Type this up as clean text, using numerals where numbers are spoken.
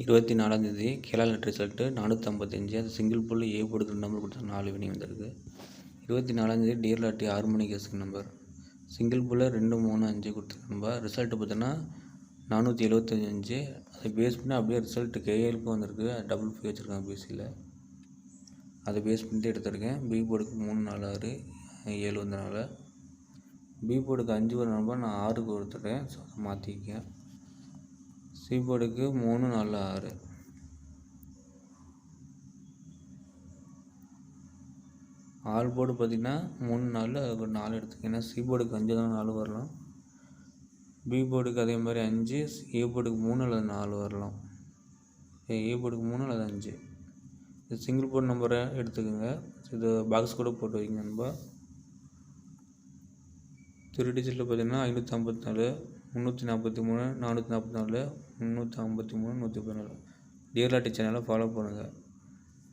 24 Kerala let result 455. அது single புல் ஏ போர்டுக்கு number கொடுத்தா 4 வினிங் வந்திருக்கு. 24 டியர் லாட்டி ஹார்மோனி கேஸ்க்கு நம்பர் சிங்கிள் புல்ல 2, 3, 5 கொடுத்துருக்கு நம்பர். ரிசல்ட்டு பார்த்தோன்னா 475. அதை பேஸ் பண்ணி அப்படியே ரிசல்ட்டு கேஏலுக்கும் வந்திருக்கு. டபுள் பி வச்சுருக்காங்க பிசியில். அதை பேஸ் பண்ணி எடுத்திருக்கேன். பி போர்டுக்கு 3, 4, 6, 7 வந்தனால பி போர்டுக்கு 5 வர நம்பர் நான் 6க்கு கொடுத்துருக்கேன். ஸோ அதை மாற்றிக்கேன். சி போர்டுக்கு 3, 4, 6. ஆல் போர்டு பார்த்திங்கன்னா 3, 4 அதுக்கு 4 எடுத்துக்கேன். ஏன்னா சி போர்டுக்கு 5 தான் 4 வரலாம். பி போர்டுக்கு அதே மாதிரி 5, ஏ போர்டுக்கு 3 அல்லது 4 வரலாம். ஏ போர்டுக்கு 3 அல்லது 5. இது சிங்கிள் போர்டு நம்பரை எடுத்துக்கோங்க. இது பாக்ஸ் கூட போட்டு வைங்க நண்பா. 3 டிஜிட்டில் பார்த்தீங்கன்னா 554, 343, 444, 353, 114. டியர் லாட்டி சேனலை ஃபாலோ பண்ணுங்கள்.